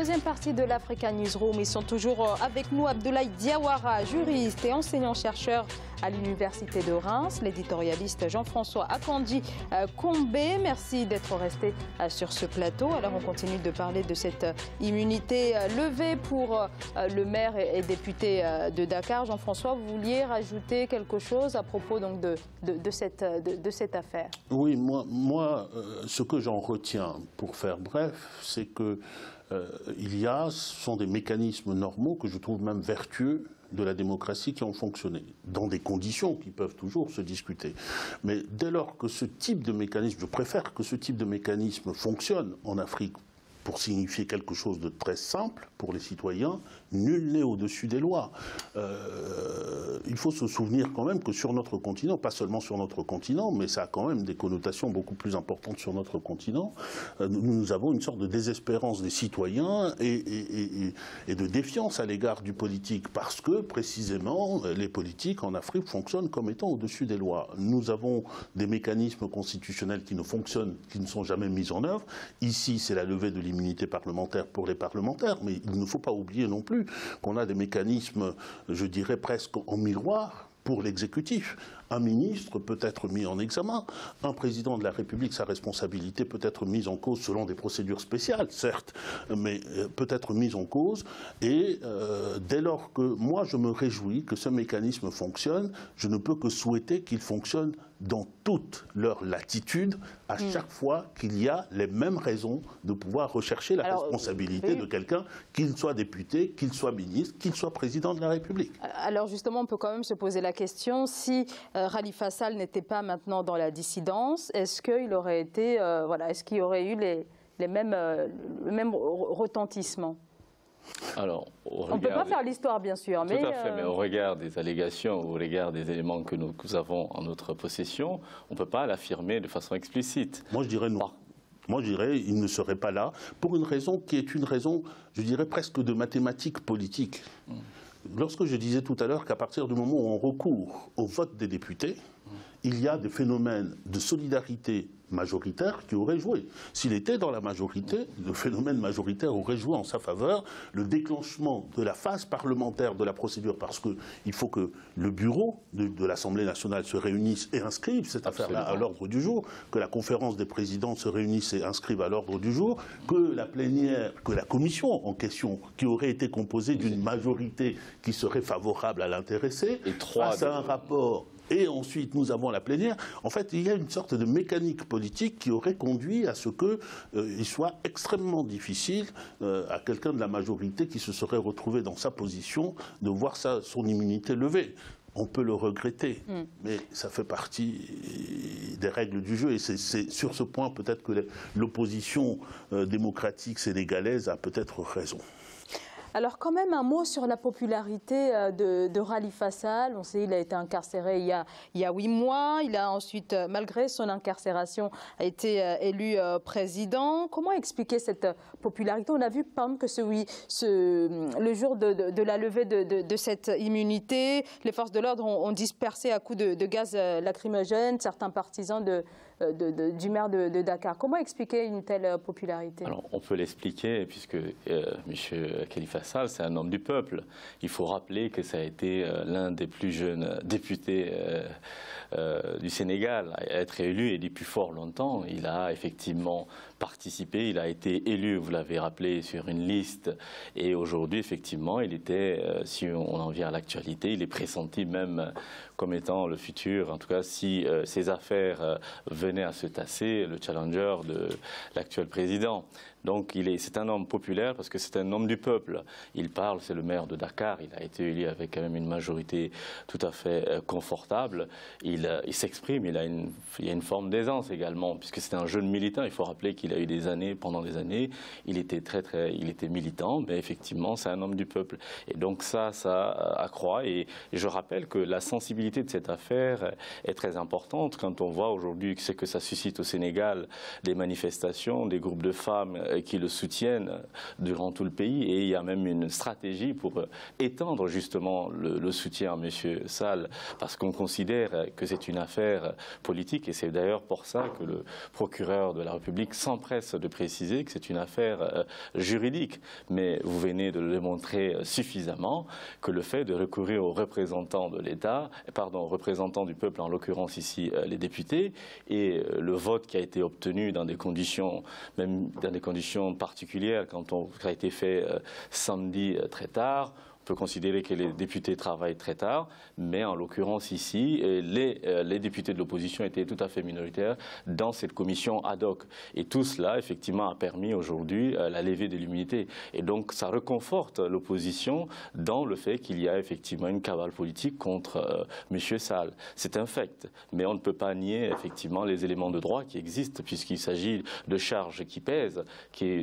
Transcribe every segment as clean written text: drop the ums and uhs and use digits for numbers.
deuxième partie de l'Africa Newsroom. Ils sont toujours avec nous. Abdoulaye Diawara, juriste et enseignant-chercheur à l'Université de Reims. L'éditorialiste Jean-François Akandi Combé. Merci d'être resté sur ce plateau. Alors on continue de parler de cette immunité levée pour le maire et député de Dakar. Jean-François, vous vouliez rajouter quelque chose à propos donc de cette affaire? Oui, moi ce que j'en retiens, pour faire bref, c'est que ce sont des mécanismes normaux que je trouve même vertueux de la démocratie qui ont fonctionné, dans des conditions qui peuvent toujours se discuter. Mais dès lors que ce type de mécanisme, je préfère que ce type de mécanisme fonctionne en Afrique pour signifier quelque chose de très simple pour les citoyens, nul n'est au-dessus des lois. Il faut se souvenir quand même que sur notre continent, pas seulement sur notre continent, mais ça a quand même des connotations beaucoup plus importantes sur notre continent, nous avons une sorte de désespérance des citoyens et de défiance à l'égard du politique, parce que précisément les politiques en Afrique fonctionnent comme étant au-dessus des lois. Nous avons des mécanismes constitutionnels qui ne fonctionnent, qui ne sont jamais mis en œuvre. Ici, c'est la levée de l'immunité parlementaire pour les parlementaires, mais il ne faut pas oublier non plus qu'on a des mécanismes, je dirais presque en miroir pour l'exécutif. Un ministre peut être mis en examen, un président de la République, sa responsabilité peut être mise en cause selon des procédures spéciales, certes, mais peut être mise en cause. Et dès lors que moi je me réjouis que ce mécanisme fonctionne, je ne peux que souhaiter qu'il fonctionne dans toute leur latitude, à chaque fois qu'il y a les mêmes raisons de pouvoir rechercher la responsabilité de quelqu'un, qu'il soit député, qu'il soit ministre, qu'il soit président de la République. Alors justement, on peut quand même se poser la question, si Khalifa Sall n'était pas maintenant dans la dissidence, est-ce qu'il aurait été, est-ce qu'il y aurait eu le même retentissement? Alors, on ne peut pas faire l'histoire, bien sûr. Tout à fait, mais au regard des allégations, au regard des éléments que nous avons en notre possession, on ne peut pas l'affirmer de façon explicite. Moi, je dirais non. Moi, je dirais qu'il ne serait pas là, pour une raison qui est une raison, je dirais, presque de mathématiques politiques. Lorsque je disais tout à l'heure qu'à partir du moment où on recourt au vote des députés, il y a des phénomènes de solidarité majoritaire qui aurait joué. S'il était dans la majorité, le phénomène majoritaire aurait joué en sa faveur. Le déclenchement de la phase parlementaire de la procédure, parce qu'il faut que le bureau de l'Assemblée nationale se réunisse et inscrive cette affaire-là à l'ordre du jour, que la conférence des présidents se réunisse et inscrive à l'ordre du jour, que la plénière, que la commission en question, qui aurait été composée d'une majorité qui serait favorable à l'intéressé, face à un rapport. Et ensuite, nous avons la plénière. En fait, il y a une sorte de mécanique politique qui aurait conduit à ce qu'il soit extrêmement difficile à quelqu'un de la majorité qui se serait retrouvé dans sa position de voir son immunité levée. On peut le regretter, mais ça fait partie des règles du jeu. Et c'est sur ce point peut-être que l'opposition démocratique sénégalaise a peut-être raison. Alors quand même un mot sur la popularité de Khalifa Sall. On sait qu'il a été incarcéré il y a 8 mois. Il a ensuite, malgré son incarcération, a été élu président. Comment expliquer cette popularité? On a vu par exemple que le jour de la levée de cette immunité, les forces de l'ordre ont dispersé à coups de gaz lacrymogène certains partisans du maire de Dakar. Comment expliquer une telle popularité? Alors, on peut l'expliquer puisque M. Khalifa Sall, c'est un homme du peuple. Il faut rappeler que ça a été l'un des plus jeunes députés du Sénégal à être élu, et depuis fort longtemps. Il a effectivement participé, il a été élu, vous l'avez rappelé, sur une liste, et aujourd'hui, effectivement, il était, si on en vient à l'actualité, il est pressenti même comme étant le futur, en tout cas si ces affaires venaient à se tasser, le challenger de l'actuel président. Donc c'est un homme populaire parce que c'est un homme du peuple. Il parle, c'est le maire de Dakar, il a été élu avec quand même une majorité tout à fait confortable. Il s'exprime, il y a une forme d'aisance également, puisque c'est un jeune militant. Il faut rappeler qu'il a eu pendant des années, il était militant, mais effectivement c'est un homme du peuple. Et donc ça accroît. Et je rappelle que la sensibilité de cette affaire est très importante quand on voit aujourd'hui ce que ça suscite au Sénégal, des manifestations, des groupes de femmes qui le soutiennent durant tout le pays, et il y a même une stratégie pour étendre justement le soutien à M. Sall, parce qu'on considère que c'est une affaire politique, et c'est d'ailleurs pour ça que le procureur de la République s'en s'empresse de préciser que c'est une affaire juridique, mais vous venez de le démontrer suffisamment que le fait de recourir aux représentants de l'État, représentants du peuple, en l'occurrence ici les députés, et le vote qui a été obtenu dans des conditions, même dans des conditions particulières, quand ça a été fait samedi très tard. On peut considérer que les députés travaillent très tard, mais en l'occurrence ici, les députés de l'opposition étaient tout à fait minoritaires dans cette commission ad hoc. Et tout cela, effectivement, a permis aujourd'hui la levée de l'immunité. Et donc, ça reconforte l'opposition dans le fait qu'il y a effectivement une cabale politique contre M. Sall. C'est un fait, mais on ne peut pas nier effectivement les éléments de droit qui existent, puisqu'il s'agit de charges qui pèsent,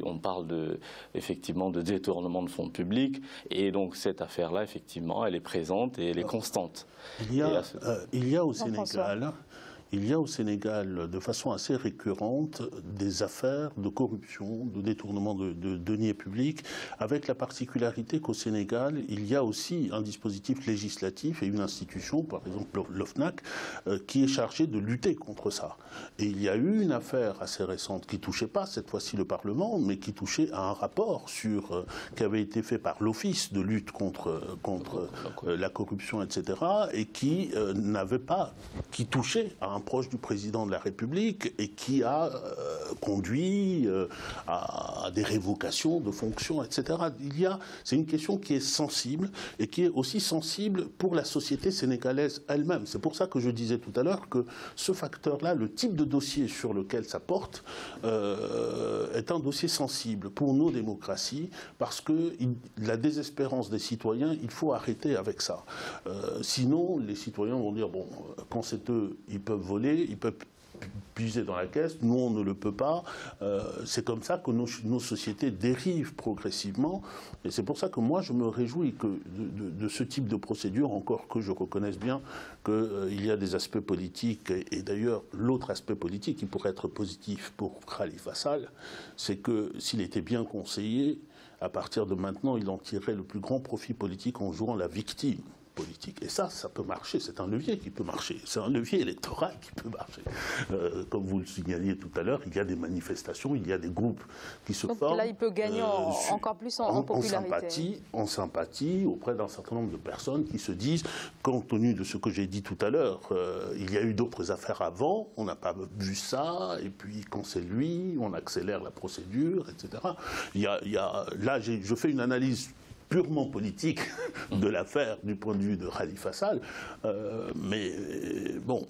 on parle effectivement de détournement de fonds publics, et donc cette affaire-là, effectivement, elle est présente et elle est constante. Il y a au Sénégal, de façon assez récurrente, des affaires de corruption, de détournement de deniers publics, avec la particularité qu'au Sénégal, il y a aussi un dispositif législatif et une institution, par exemple l'OFNAC, qui est chargée de lutter contre ça. Et il y a eu une affaire assez récente qui ne touchait pas cette fois-ci le Parlement, mais qui touchait à un rapport qui avait été fait par l'Office de lutte contre la corruption, etc., et qui touchait à un proche du président de la République et qui a conduit à des révocations de fonctions, etc. C'est une question qui est sensible et qui est aussi sensible pour la société sénégalaise elle-même. C'est pour ça que je disais tout à l'heure que ce facteur-là, le type de dossier sur lequel ça porte, est un dossier sensible pour nos démocraties, parce que la désespérance des citoyens, il faut arrêter avec ça. Sinon, les citoyens vont dire, bon, quand c'est eux, ils peuvent voler, ils peuvent puiser dans la caisse, nous on ne le peut pas. C'est comme ça que nos sociétés dérivent progressivement, et c'est pour ça que moi je me réjouis de ce type de procédure, encore que je reconnaisse bien qu'il y a des aspects politiques, et d'ailleurs l'autre aspect politique qui pourrait être positif pour Khalifa Sall, c'est que s'il était bien conseillé, à partir de maintenant il en tirerait le plus grand profit politique en jouant la victime politique. Et ça peut marcher, c'est un levier qui peut marcher, c'est un levier électoral qui peut marcher. Comme vous le signaliez tout à l'heure, il y a des manifestations, il y a des groupes qui se forment. Donc là, il peut gagner encore plus en popularité. En sympathie auprès d'un certain nombre de personnes qui se disent, compte tenu de ce que j'ai dit tout à l'heure, il y a eu d'autres affaires avant, on n'a pas vu ça, et puis quand c'est lui, on accélère la procédure, etc. Là, je fais une analyse purement politique de l'affaire du point de vue de Khalifa Sall, mais bon,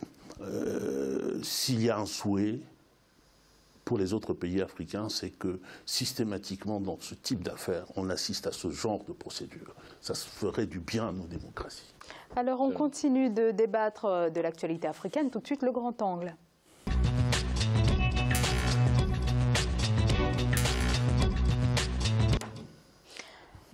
s'il y a un souhait pour les autres pays africains, c'est que systématiquement dans ce type d'affaires, on assiste à ce genre de procédure. Ça se ferait du bien à nos démocraties. Alors on continue de débattre de l'actualité africaine, tout de suite le grand angle.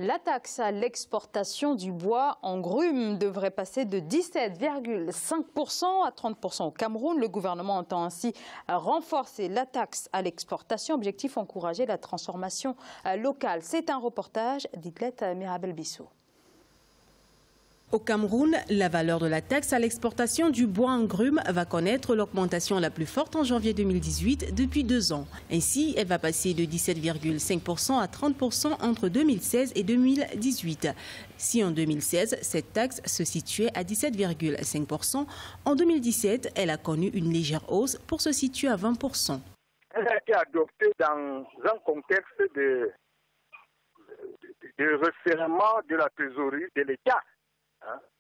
La taxe à l'exportation du bois en grumes devrait passer de 17,5% à 30% au Cameroun. Le gouvernement entend ainsi renforcer la taxe à l'exportation. Objectif, encourager la transformation locale. C'est un reportage d'Idlette Mirabel-Bissou. Au Cameroun, la valeur de la taxe à l'exportation du bois en grumes va connaître l'augmentation la plus forte en janvier 2018 depuis 2 ans. Ainsi, elle va passer de 17,5% à 30% entre 2016 et 2018. Si en 2016, cette taxe se situait à 17,5%, en 2017, elle a connu une légère hausse pour se situer à 20%. Elle a été adoptée dans un contexte de resserrement de la trésorerie de l'État.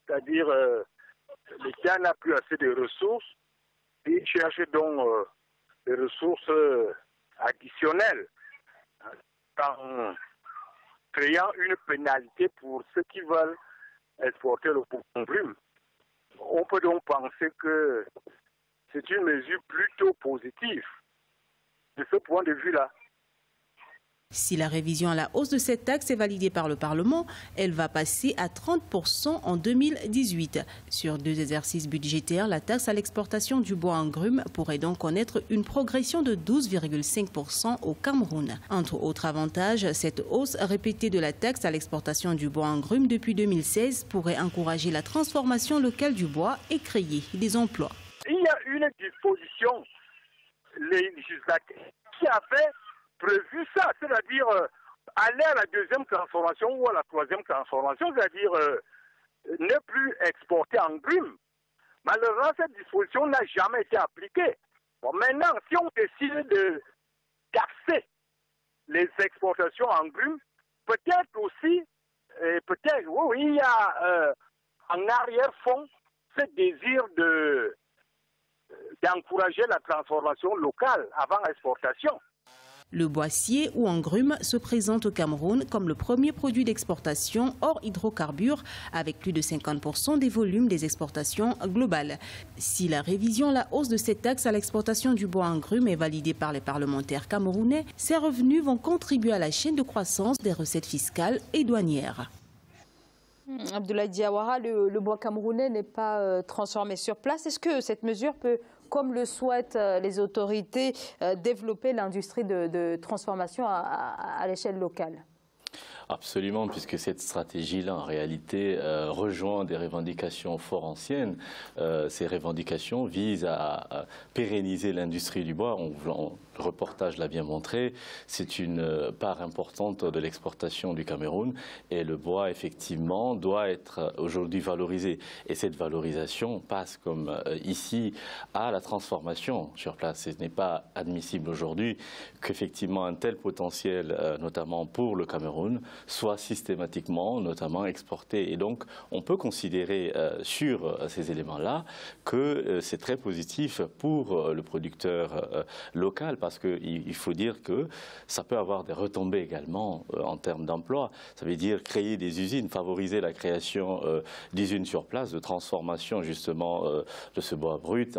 C'est-à-dire l'État n'a plus assez de ressources et cherche donc des ressources additionnelles en créant une pénalité pour ceux qui veulent exporter le bois en grumes. On peut donc penser que c'est une mesure plutôt positive de ce point de vue-là. Si la révision à la hausse de cette taxe est validée par le Parlement, elle va passer à 30% en 2018. Sur 2 exercices budgétaires, la taxe à l'exportation du bois en grumes pourrait donc connaître une progression de 12,5% au Cameroun. Entre autres avantages, cette hausse répétée de la taxe à l'exportation du bois en grumes depuis 2016 pourrait encourager la transformation locale du bois et créer des emplois. Il y a une disposition législative qui avait prévu ça, c'est-à-dire aller à la deuxième transformation ou à la troisième transformation, c'est-à-dire ne plus exporter en grumes. Malheureusement, cette disposition n'a jamais été appliquée. Bon, maintenant, si on décide de taxer les exportations en grumes, peut-être aussi, peut-être, oui, il y a en arrière-fond ce désir d'encourager la transformation locale avant exportation. Le boissier ou engrume se présente au Cameroun comme le premier produit d'exportation hors hydrocarbures, avec plus de 50% des volumes des exportations globales. Si la révision à la hausse de cette taxe à l'exportation du bois engrume est validée par les parlementaires camerounais, ces revenus vont contribuer à la chaîne de croissance des recettes fiscales et douanières. Abdoulaye Diawara, le bois camerounais n'est pas transformé sur place. Est-ce que cette mesure peut, comme le souhaitent les autorités, développer l'industrie de transformation à l'échelle locale? Absolument, puisque cette stratégie-là, en réalité, rejoint des revendications fort anciennes. Ces revendications visent à pérenniser l'industrie du bois. Le reportage l'a bien montré. C'est une part importante de l'exportation du Cameroun. Et le bois, effectivement, doit être aujourd'hui valorisé. Et cette valorisation passe, comme ici, à la transformation sur place. Ce n'est pas admissible aujourd'hui qu'effectivement un tel potentiel, notamment pour le Cameroun, soit systématiquement, notamment exporté. Et donc, on peut considérer sur ces éléments-là que c'est très positif pour le producteur local, parce qu'il faut dire que ça peut avoir des retombées également en termes d'emploi. Ça veut dire créer des usines, favoriser la création d'usines sur place, de transformation justement de ce bois brut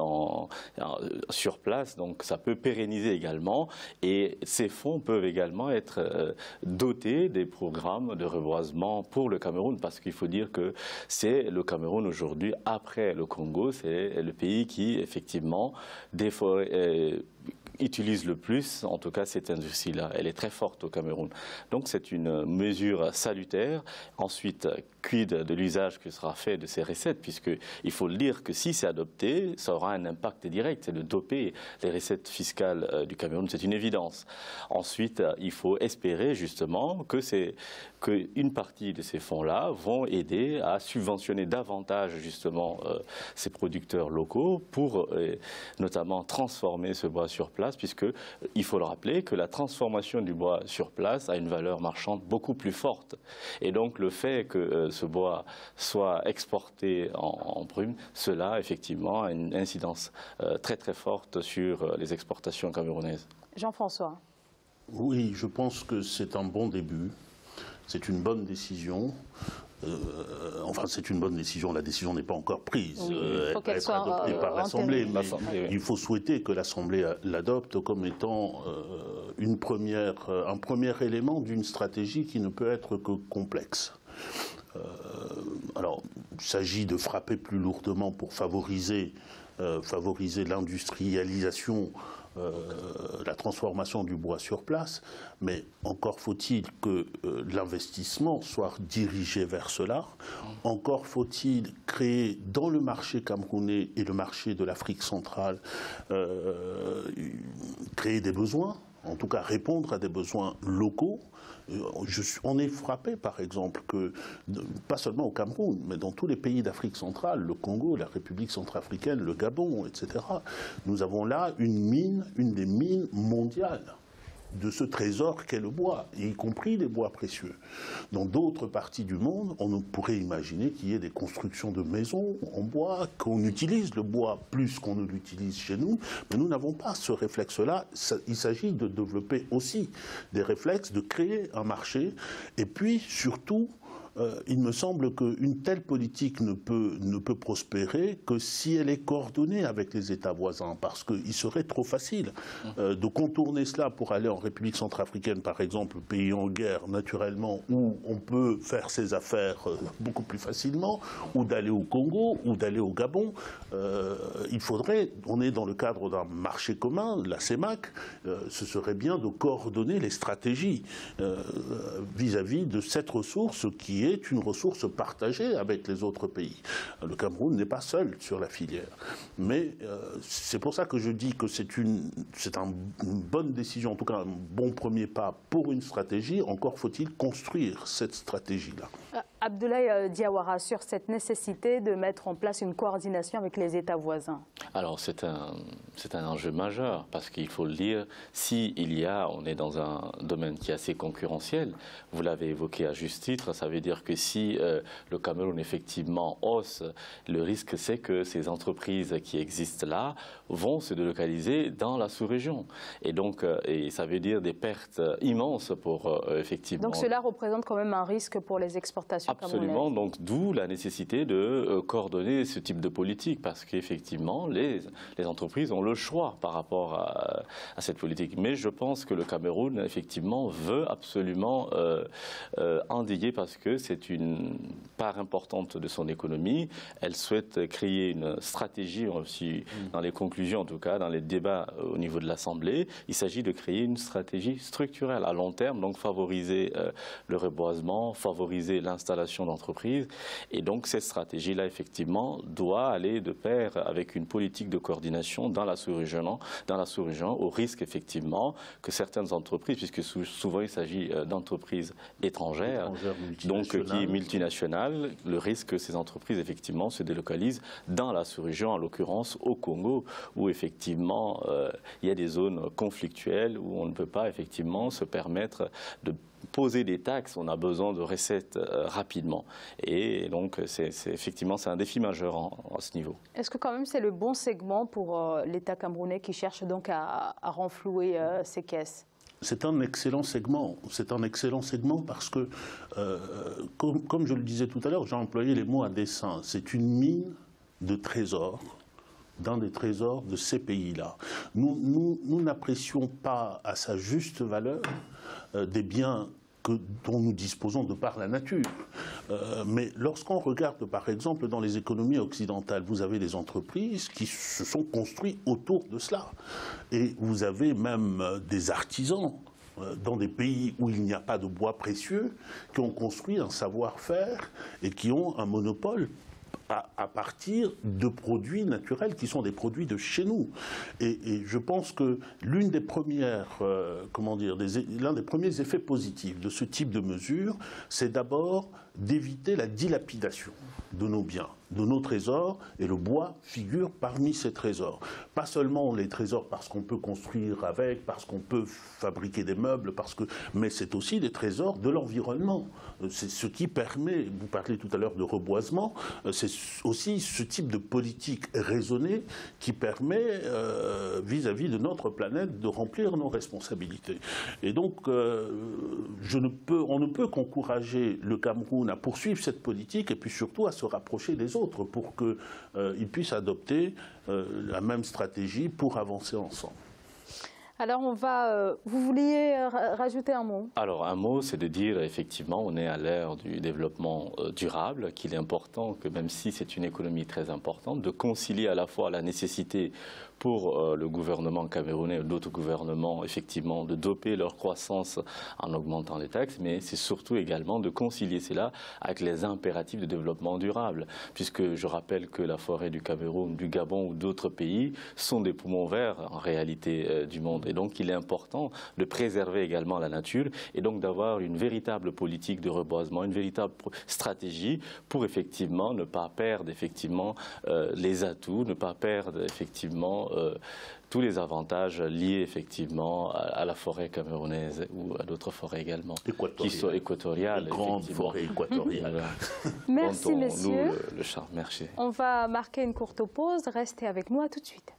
sur place. Donc, ça peut pérenniser également. Et ces fonds peuvent également être dotés des programmes de reboisement pour le Cameroun, parce qu'il faut dire que c'est le Cameroun aujourd'hui, après le Congo, c'est le pays qui effectivement utilise le plus, en tout cas cette industrie-là. Elle est très forte au Cameroun. Donc c'est une mesure salutaire. Ensuite, quid de l'usage qui sera fait de ces recettes, puisqu'il faut le dire que si c'est adopté, ça aura un impact direct, c'est de doper les recettes fiscales du Cameroun, c'est une évidence. Ensuite, il faut espérer justement qu'une partie de ces fonds-là vont aider à subventionner davantage justement ces producteurs locaux pour notamment transformer ce bois sur place, puisqu'il faut le rappeler que la transformation du bois sur place a une valeur marchande beaucoup plus forte. Et donc le fait que ce bois soit exporté en brume, cela effectivement a une incidence très très forte sur les exportations camerounaises. Jean-François. Oui, je pense que c'est un bon début. C'est une bonne décision. Enfin, c'est une bonne décision. La décision n'est pas encore prise. Oui, elle va être adoptée par l'Assemblée. Mais il faut souhaiter que l'Assemblée l'adopte comme étant un premier élément d'une stratégie qui ne peut être que complexe. Alors, il s'agit de frapper plus lourdement pour favoriser l'industrialisation, la transformation du bois sur place, mais encore faut-il que l'investissement soit dirigé vers cela. Encore faut-il créer dans le marché camerounais et le marché de l'Afrique centrale, créer des besoins, en tout cas répondre à des besoins locaux. On est frappé, par exemple, que, pas seulement au Cameroun, mais dans tous les pays d'Afrique centrale, le Congo, la République centrafricaine, le Gabon, etc., nous avons là une des mines mondiales de ce trésor qu'est le bois, y compris les bois précieux. Dans d'autres parties du monde, on pourrait imaginer qu'il y ait des constructions de maisons en bois, qu'on utilise le bois plus qu'on ne l'utilise chez nous, mais nous n'avons pas ce réflexe-là. Il s'agit de développer aussi des réflexes, de créer un marché, et puis surtout, il me semble qu'une telle politique ne peut prospérer que si elle est coordonnée avec les États voisins, parce qu'il serait trop facile de contourner cela pour aller en République centrafricaine, par exemple, pays en guerre, naturellement, où on peut faire ses affaires beaucoup plus facilement, ou d'aller au Congo, ou d'aller au Gabon. On est dans le cadre d'un marché commun, la CEMAC, ce serait bien de coordonner les stratégies vis-à-vis de cette ressource qui qui est une ressource partagée avec les autres pays. Le Cameroun n'est pas seul sur la filière. Mais c'est pour ça que je dis que c'est une bonne décision, en tout cas un bon premier pas pour une stratégie. Encore faut-il construire cette stratégie-là. Abdoulaye Diawara, sur cette nécessité de mettre en place une coordination avec les États voisins. Alors c'est un enjeu majeur parce qu'il faut le dire, on est dans un domaine qui est assez concurrentiel, vous l'avez évoqué à juste titre, ça veut dire que si le Cameroun effectivement hausse, le risque c'est que ces entreprises qui existent là vont se délocaliser dans la sous-région. Et donc ça veut dire des pertes immenses pour effectivement... Donc cela représente quand même un risque pour les exportations. Absolument, donc d'où la nécessité de coordonner ce type de politique, parce qu'effectivement, les entreprises ont le choix par rapport à cette politique. Mais je pense que le Cameroun, effectivement, veut absolument endiguer, parce que c'est une part importante de son économie. Elle souhaite créer une stratégie, aussi dans les conclusions, en tout cas, dans les débats au niveau de l'Assemblée. Il s'agit de créer une stratégie structurelle à long terme, donc favoriser le reboisement, favoriser l'installation d'entreprises. Et donc cette stratégie-là, effectivement, doit aller de pair avec une politique de coordination dans la sous-région, au risque, effectivement, que certaines entreprises, puisque souvent il s'agit d'entreprises étrangères, donc qui est multinationales, le risque que ces entreprises, effectivement, se délocalisent dans la sous-région, en l'occurrence au Congo, où, effectivement, il y a des zones conflictuelles où on ne peut pas, effectivement, se permettre de poser des taxes, on a besoin de recettes rapidement. Et donc, effectivement, c'est un défi majeur à ce niveau. Est-ce que quand même c'est le bon segment pour l'État camerounais qui cherche donc à renflouer ses caisses? C'est un excellent segment. C'est un excellent segment parce que, comme je le disais tout à l'heure, j'ai employé les mots à dessein. C'est une mine de trésors, dans des trésors de ces pays-là. Nous n'apprécions pas à sa juste valeur des biens dont nous disposons de par la nature. Mais lorsqu'on regarde, par exemple, dans les économies occidentales, vous avez des entreprises qui se sont construites autour de cela. Et vous avez même des artisans dans des pays où il n'y a pas de bois précieux qui ont construit un savoir-faire et qui ont un monopole à partir de produits naturels qui sont des produits de chez nous. Et je pense que l'une des premières, l'un des premiers effets positifs de ce type de mesure, c'est d'abord d'éviter la dilapidation de nos biens, de nos trésors, et le bois figure parmi ces trésors. Pas seulement les trésors parce qu'on peut construire avec, parce qu'on peut fabriquer des meubles, mais c'est aussi des trésors de l'environnement. C'est ce qui permet, vous parlez tout à l'heure de reboisement, c'est aussi ce type de politique raisonnée qui permet, vis-à-vis de notre planète, de remplir nos responsabilités. Et donc, on ne peut qu'encourager le Cameroun à poursuivre cette politique et puis surtout à se rapprocher des autres pour qu'ils puissent adopter la même stratégie pour avancer ensemble. Alors vous vouliez rajouter un mot? Alors un mot, c'est de dire effectivement, on est à l'ère du développement durable, qu'il est important que même si c'est une économie très importante, de concilier à la fois la nécessité pour le gouvernement camerounais ou d'autres gouvernements, effectivement, de doper leur croissance en augmentant les taxes, mais c'est surtout également de concilier cela avec les impératifs de développement durable, puisque je rappelle que la forêt du Cameroun, du Gabon ou d'autres pays sont des poumons verts en réalité du monde. Et donc il est important de préserver également la nature et donc d'avoir une véritable politique de reboisement, une véritable stratégie pour effectivement ne pas perdre effectivement les atouts, ne pas perdre effectivement tous les avantages liés effectivement à la forêt camerounaise ou à d'autres forêts également, qui sont équatoriales. Grande forêt équatoriale. Merci messieurs. Le charme, merci. On va marquer une courte pause, restez avec nous, à tout de suite.